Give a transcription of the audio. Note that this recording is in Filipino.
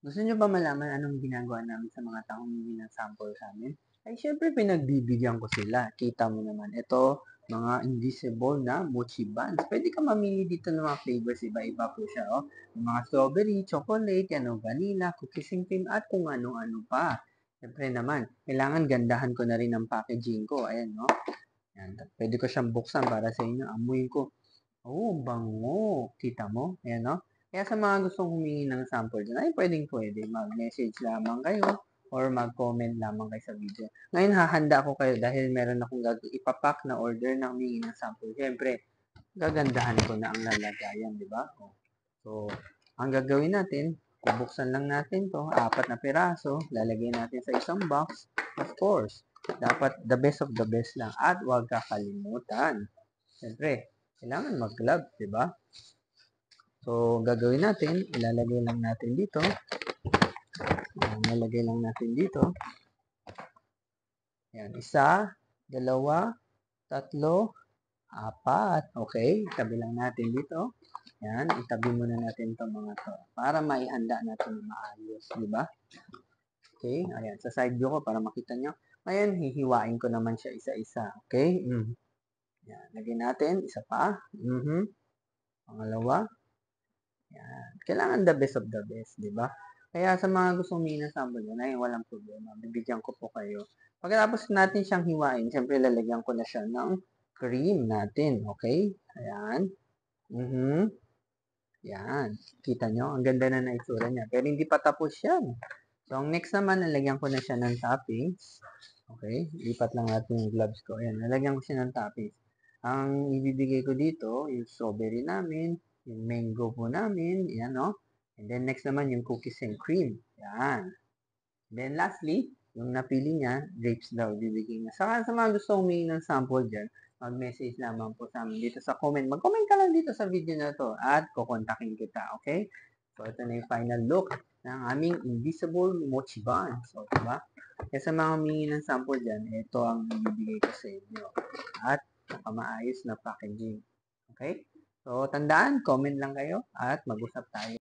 Gusto niyo ba malaman anong ginagawa namin sa mga taong humingi ng sample sa'min? Ay siyempre pinagbibigyan ko sila. Kita mo naman, ito, mga invisible na mochi buns. Pwede ka mamili dito ng mga flavors, iba-iba po siya, oh. Yung mga strawberry, chocolate, yan, oh, vanilla, cookies and cream, at kung ano-ano pa. Siyempre naman, kailangan gandahan ko na rin ang packaging ko. Ayan, no? Yan, pwede ko siyang buksan para sa inyo. Amuyin ko. Oh, bango. Kita mo? Ayan, no? Kaya sa mga gustong humingi ng sample dyan, ay pwedeng-pwede. Mag-message lamang kayo or mag-comment lamang kayo sa video. Ngayon, hahanda ko kayo dahil meron akong ipapack na order na humingi ng sample. Siyempre, gagandahan ko na ang lalagayan, di ba? So, ang gagawin natin, bubuksan lang natin to, 4 na piraso, lalagay natin sa isang box. Of course, dapat the best of the best lang. At huwag kakalimutan. Siyempre, kailangan mag-glove, di ba? So, gagawin natin, ilalagay lang natin dito. Ilalagay lang natin dito. Yan, 1, 2, 3, 4. Okay, itabi lang natin dito. Yan, itabi muna natin itong mga to para maihanda natin maayos, di ba? Okay, ayan, sa side view ko para makita nyo. Ngayon, hihiwain ko naman siya isa-isa. Okay? Yan, lagyan natin, isa pa. Pangalawa. Yan. Kailangan the best of the best, di ba? Kaya sa mga gustong humingi ng sample yan, ay walang problema. Bibigyan ko po kayo. Pagkatapos natin siyang hiwain, siyempre lalagyan ko na siya ng cream natin. Okay? Ayan. Yan. Kita nyo? Ang ganda na na itsura niya. Pero hindi pa tapos yan. So, ang next naman, lalagyan ko na siya ng toppings. Okay? Lipat lang natin yung gloves ko. Ayan. Lalagyan ko siya ng toppings. Ang ibibigay ko dito, yung strawberry namin, yung mango po namin, yan, no? And then, next naman, yung cookies and cream. Yan. Then, lastly, yung napili niya, grapes daw, bibigay niya. Saka sa mga gusto humingi ng sample dyan, mag-message lamang po sa amin dito sa comment. Mag-comment ka lang dito sa video na to at kukontakin kita, okay? So, ito na yung final look ng aming invisible mochi buns. So, diba? Kaya sa mga humingi ng sample dyan, ito ang ibibigay ko sa inyo. At nakamaayos na packaging. Okay? So, tandaan, comment lang kayo at mag-usap tayo.